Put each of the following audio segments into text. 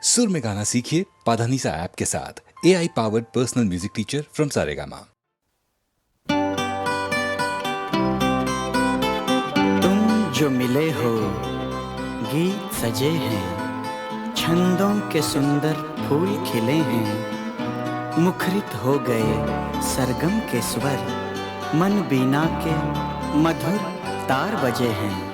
सुर में गाना सीखिए पाधानीसा ऐप के साथ। AI powered personal music teacher from Saregama. तुम जो मिले हो गीत सजे हैं, छंदों के सुंदर फूल खिले हैं। मुखरित हो गए सरगम के स्वर, मन बीना के मधुर तार बजे हैं।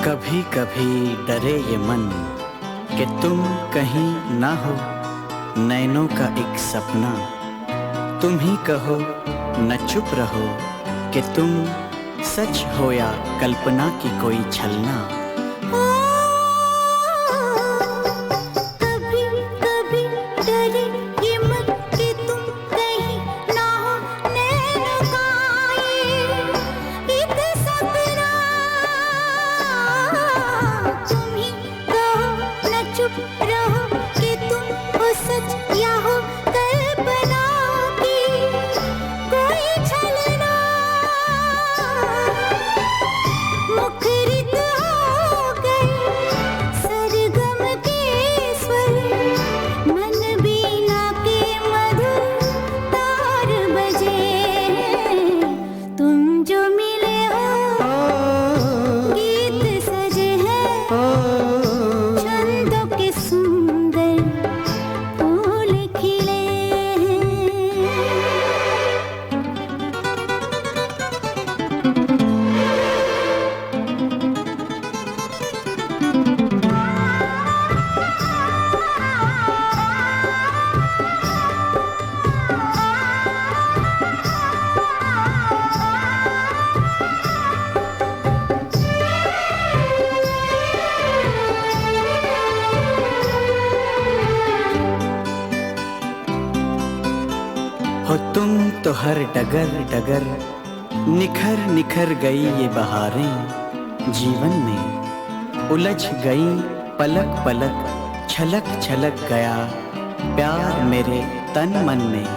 कभी कभी डरे ये मन कि तुम कहीं ना हो, नैनों का एक सपना। तुम ही कहो न चुप रहो कि तुम सच हो या कल्पना की कोई छलना। हो तुम तो हर डगर डगर निखर निखर गई ये बहारें जीवन में। उलझ गई पलक पलक, छलक छलक गया प्यार मेरे तन मन में।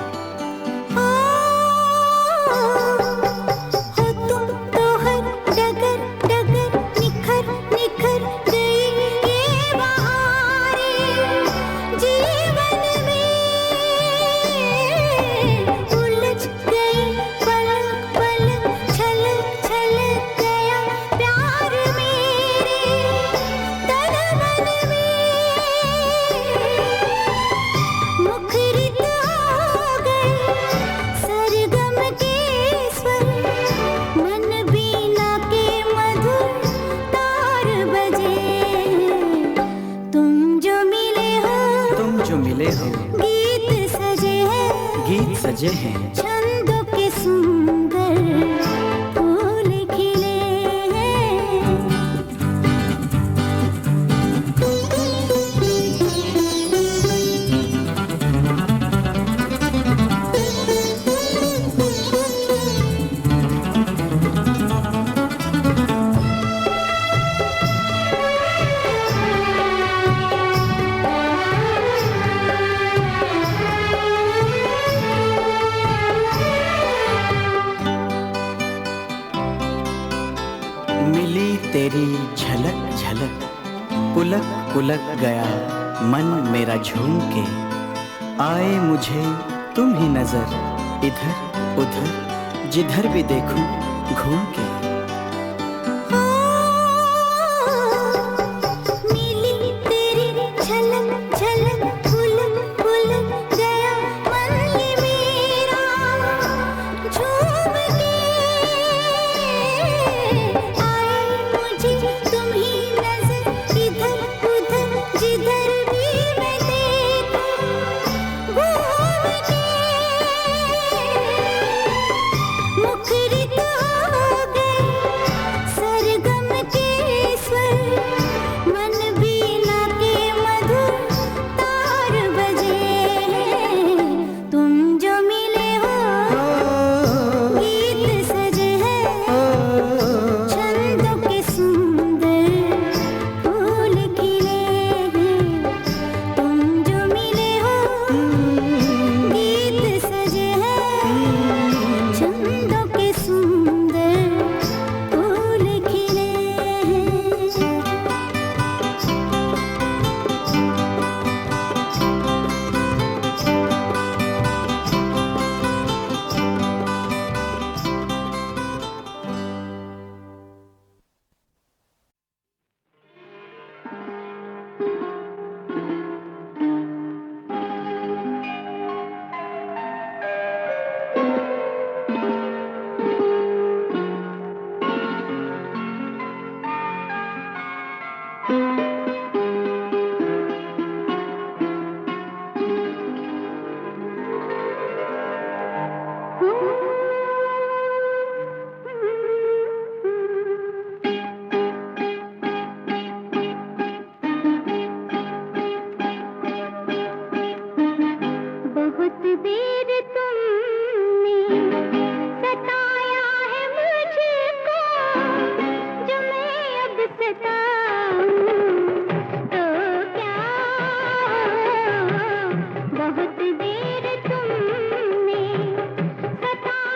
गीत सजे हैं, छंदों के सुंदर फूल खिले हैं। पुलक पुलक गया मन मेरा झूम के, आए मुझे तुम ही नजर इधर उधर जिधर भी देखूं घूम के। मिली तेरी झलक झलक पुलक पुलक गया मन ये मेरा झूम के, आए मुझे तुम ही नजर इधर उधर जिधर भी मैं देखूं घूम के। मुखरित हो गए सरगम के स्वर, मन बीना के मधुर तार बजे। तुम जो मिले हो गीत सजे हैं, छंदों के सुंदर फूल खिले हैं। तुम जो मिले हो गीत सजे हैं, छंदों के सुंदर फूल खिले हैं। बहुत देर तुमने सताया है मुझको, जो मैं अब सताऊं तो क्या। बहुत देर तुमने सताया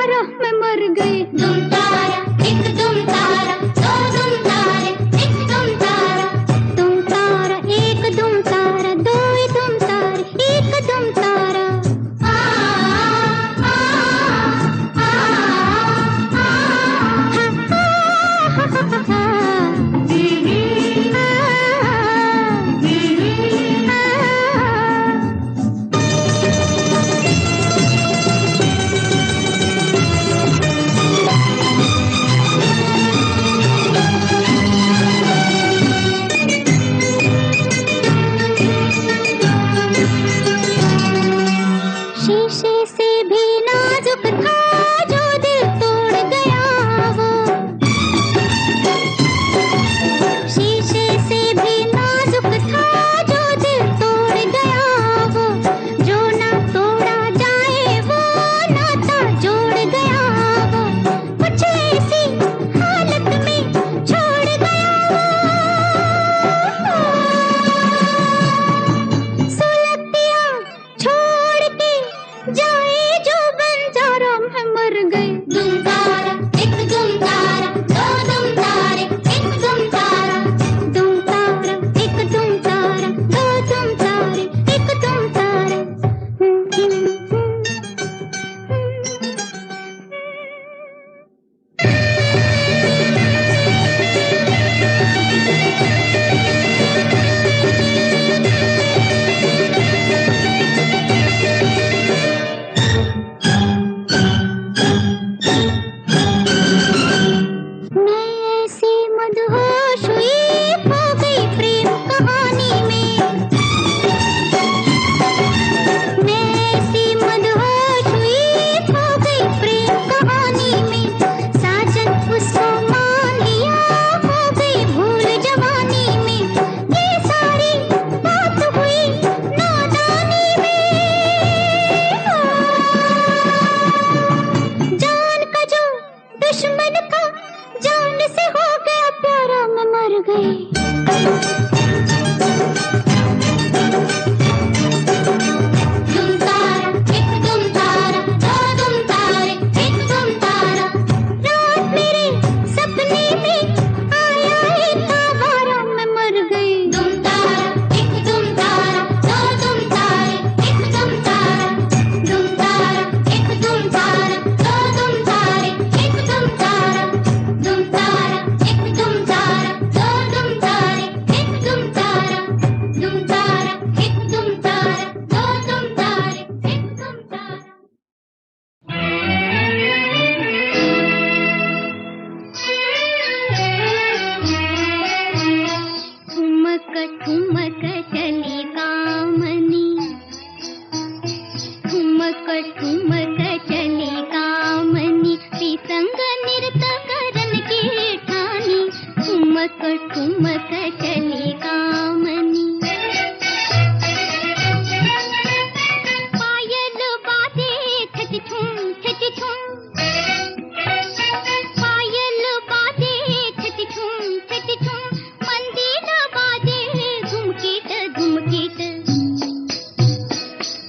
तारा मैं मर गई। दुम तारा एक दुम तारा दो दुम तारे एक दुम तारा। दुम तारा एक दुम तारा दो दुम तारे एक दुम तारा। आ आ आ आ शीशे से भी नाजुक था जो दिल तोड़ गया वो। शीशे से भी नाजुक था जो दिल तोड़ गया वो। जो ना तोड़ा जाए वो नाता जोड़ गया वो। कुछ ऐसी हालत में छोड़ गया वो। सुलगतियां छोड़ के जाए जो बंजारा मैं मर गई। दुम तारा एक दुम तारा दो दुम तारे एक दुम तारा। दुम तारा एक दुम तारा दो दुम तारे एक दुम तारा। मैं ऐसी मदहोश हुई खो गई प्रेम कहानी में। मैं ऐसी मदहोश हुई खो गई प्रेम कहानी में। साजन उसको मान लिया हो गई भूल जवानी में। ये सारी बात हुई नादानी में। जान का जो दुश्मन का जान से हो गया प्यारा मैं मर गई। दुम तारा एक दुम तारा दो दुम तारे एक दुम तारा। रात मेरे सपने में आया एक आवारा मैं मर गई। दुम तारा एक दुम तारा दो दुम तारे एक दुम तारा। दुम तारा एक दुम तारा दो दुम तारे एक दुम तारा। दुम तारा एक दुम तारा दो दुम तारे एक दुम तारा। दुम तारा एक दुम तारा दो दुम तारे एक दुम तारा। ठुमक ठुमक चली कामनी। ठुमक ठुमक चली कामनी संग नृत्य करन की ठानी। ठुमक ठुमक चली कामनी। पायल बाजे छच छुम छच छुम। पायल बाजे छच छुम छच छुम। मंदिर बाजे झुमकीट झुमकीट।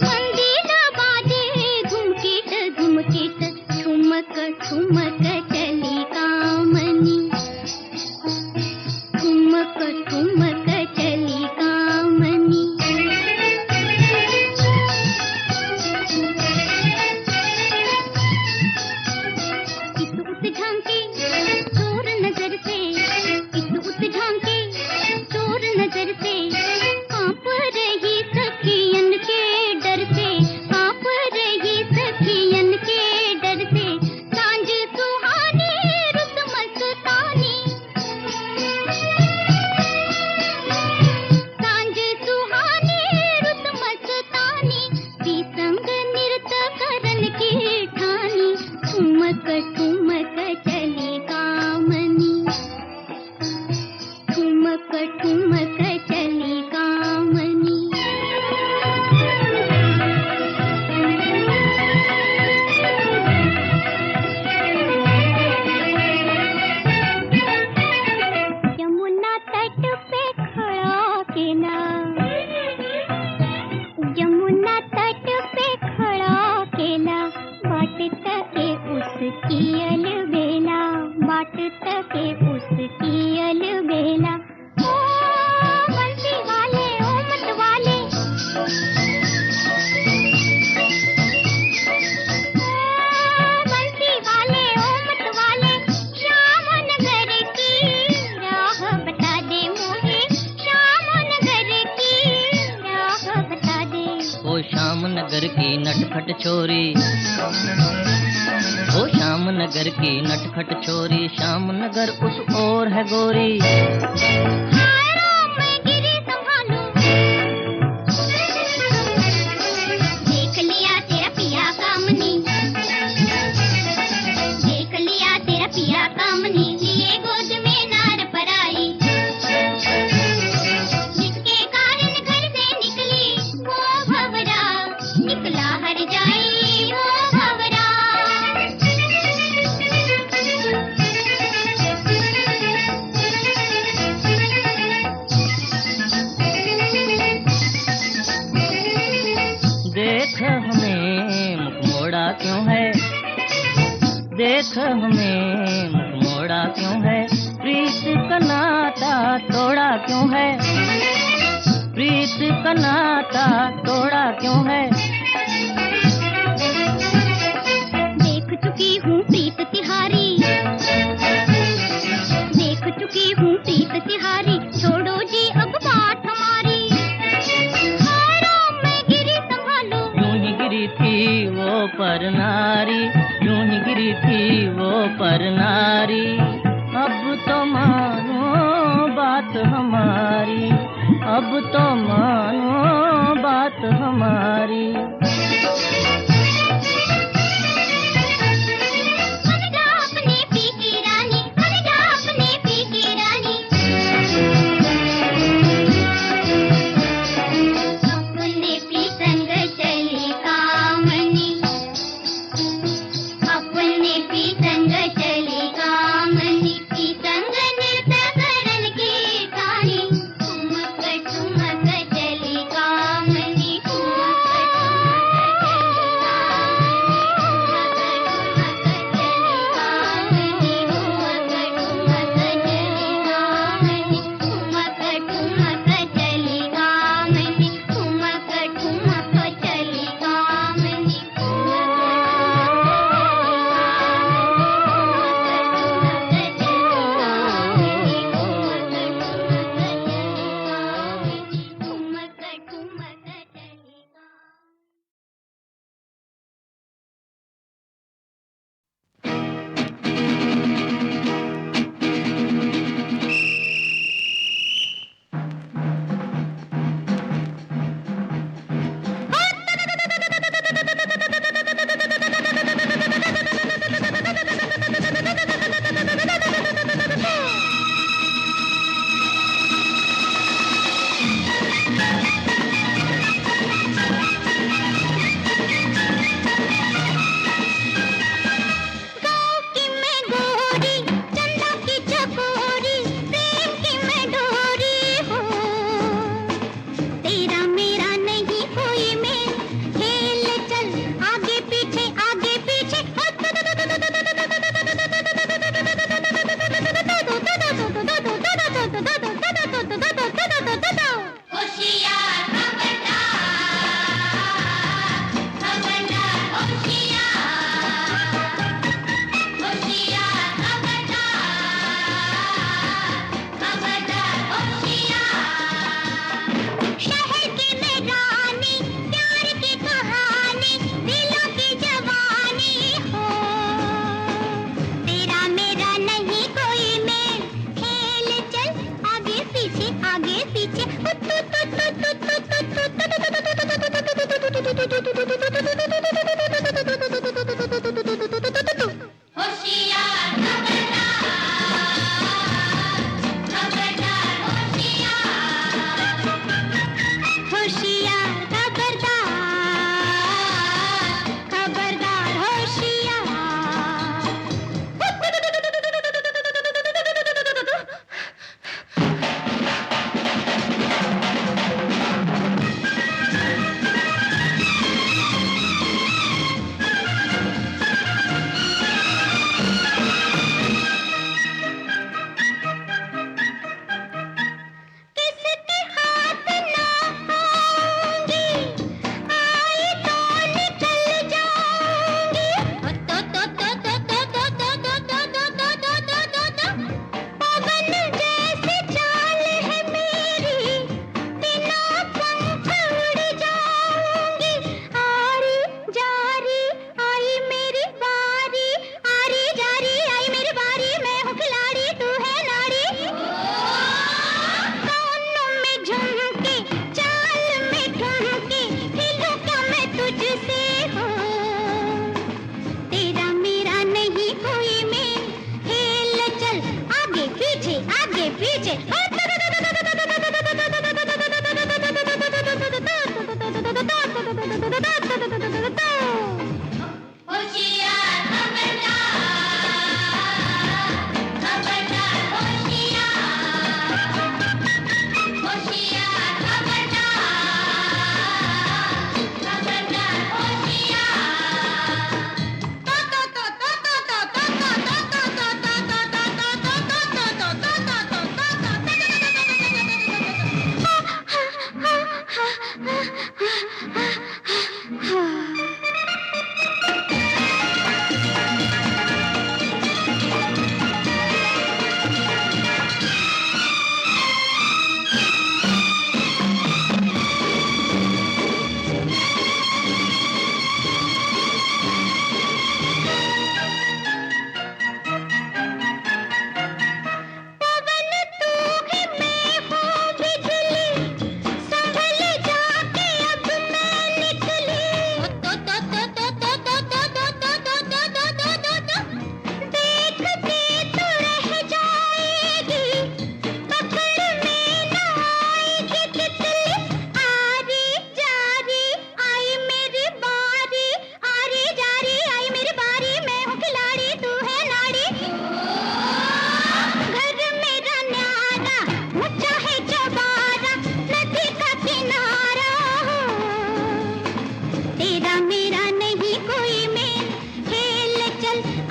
मंदिर बाजे झुमकीट झुमकीट। ठुमक ठुमक चली कामनी। ठुमक ठुमक चली कामनी। इत उत झांके चोर नजर से। इत उत झांके चोर नजर से। कांप रही सखियन के डर से। कांप रही सखियन के डर से। सांझ सुहानी रुत मस्तानी। सांझ सुहानी रुत मस्तानी। संग नृत्य करन की ठानी। ठुमक ठुमक चली कामनी। ठुमक ठुमक चली कामनी। यमुना तट पे खड़ा केला। यमुना तट पे खड़ा केला। वाटत के उस उसकी अलबेला, बाट तके उसकी अलबेला। ओ बंसी वाले, ओ मत वाले, बंसी वाले, ओ मत वाले, श्याम नगर की राह बता दे मुझे, श्याम नगर की राह बता दे। ओ श्याम नगर की नटखट छोरी, ओ श्याम नगर की नटखट छोरी, श्याम नगर उस ओर है गोरी। हाय राम मैं गिरी संभालूं, देख लिया तेरा पिया कामनी, देख लिया तेरा पिया कामनी, लिए गोद में नार पराई, जिसके कारण घर से निकली वो भंवरा, निकला हर जाई वो भंवरा। देख हमें मुख मोड़ा क्यों है, देख हमें मुख मोड़ा क्यों है, प्रीत का नाता तोड़ा क्यों है, प्रीत का नाता तोड़ा क्यों है। देख चुकी हूँ प्रीत तिहारी, देख चुकी हूँ प्रीत तिहारी, छोड़ो जी अब बात हमारी। हाय राम मैं गिरी संभालो, यूं ही गिरी थी वो पर नारी, यूं ही गिरी थी वो पर नारी। अब तो मानो बात हमारी, अब तो मानो बात हमारी। बन जा अपने पी की रानी, बन जा अपने पी की रानी, अपने पी संग चली कामनी, अपने पी संग चली कामनी, पी संग नृत्य करन की ठानी, ठुमक ठुमक चली कामनी, ठुमक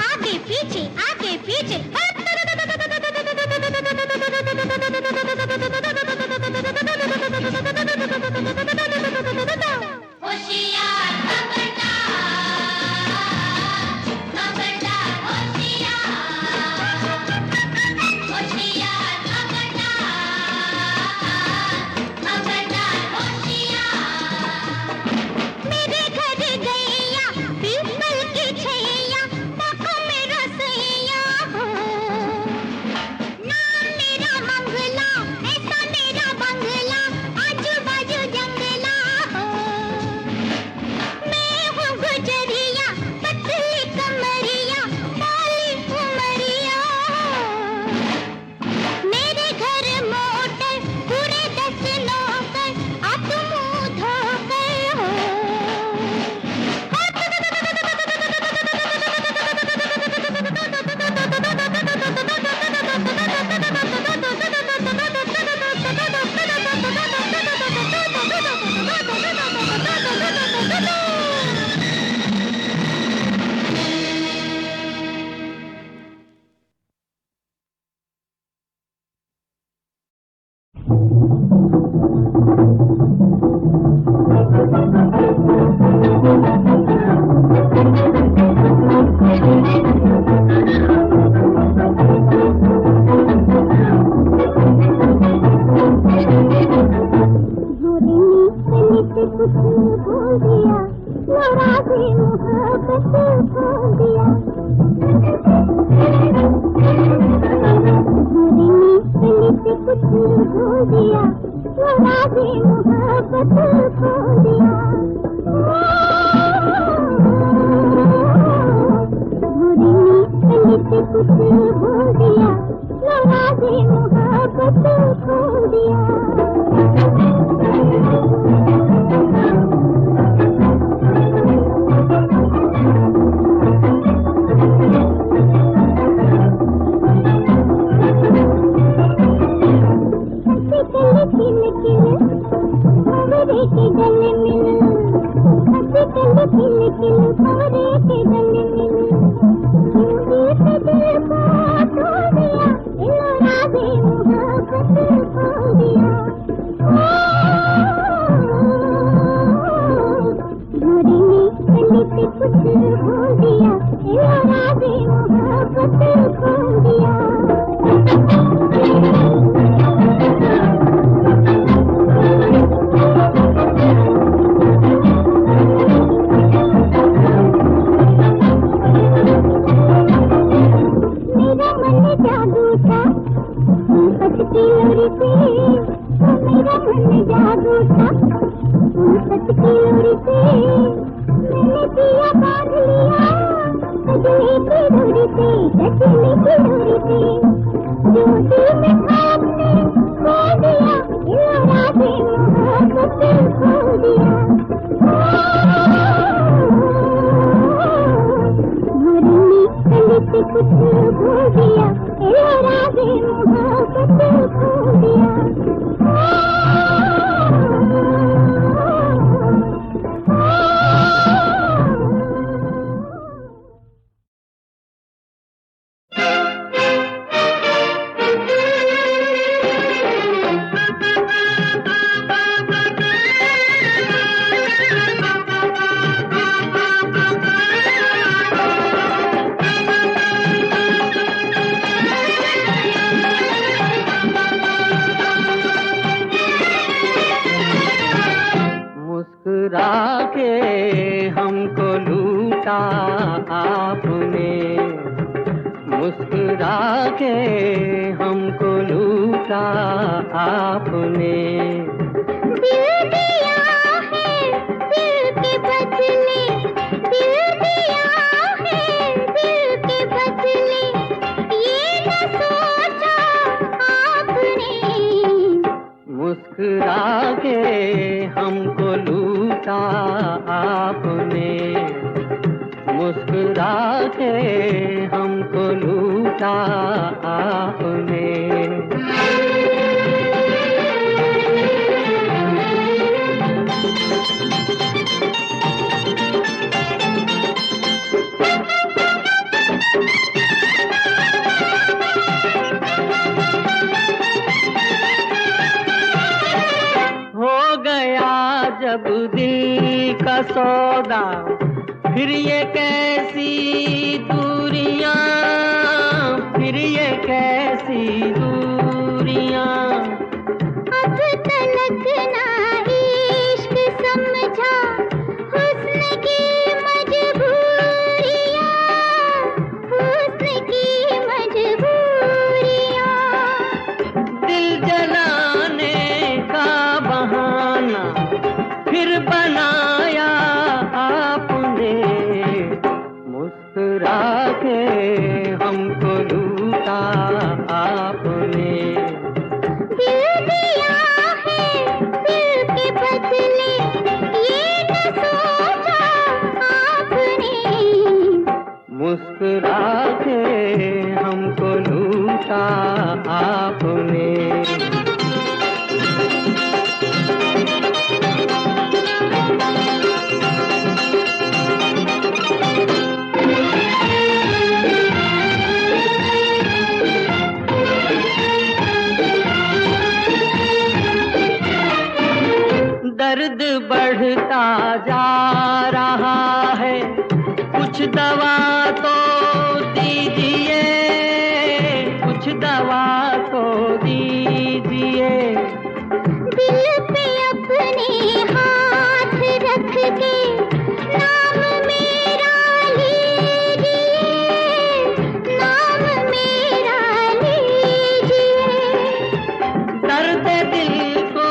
आगे पीछे आगे पीछे होशियार खबरदार खबरदार होशियार होशियार खबरदार खबरदार होशियार मेरे घर गैया पीपल की छैया पापा मेरा सैया हो नाम मेरा मंगला ऐसा मेरा बंगला आजू बाजू जंगला हो मैं हूँ गुजरिया पतली कमरिया काली उमरिया मेरे घर मोटर पूरे 10 नौकर आप मुँह धोकर हो सौदा, फिर ये कैसी दूरियां, फिर ये कैसी दूरियां। अब तलक ना इश्क समझा हुस्न की मजबूरियां, हुस्न की मजबूरियां। दिल जलाने का बहाना फिर बनाया आपने, मुस्कुरा के हमको लूटा आपने। दिल दिया है दिल के बदले, ये न सोचा आपने। मुस्कुरा के हमको लूटा आपने। दर्द बढ़ता जा रहा है, कुछ दवा तो दीजिए, कुछ दवा तो दीजिए। दिल पे अपने हाथ रख के नाम मेरा लीजिए, नाम मेरा लीजिए। दर्द दिल को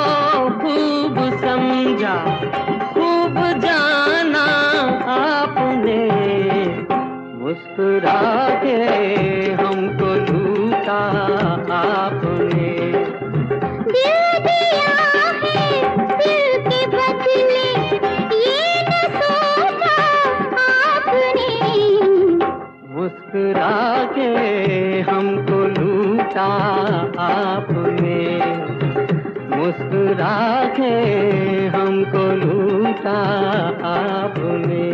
खूब समझा, खूब जाना आपने, मुस्कुरा के हमको लूटा आपने। दिल दिया है दिल के बदले, ये न सोचा आपने। मुस्कुरा के हमको लूटा आपने, मुस्कुरा के हमको लूटा आपने।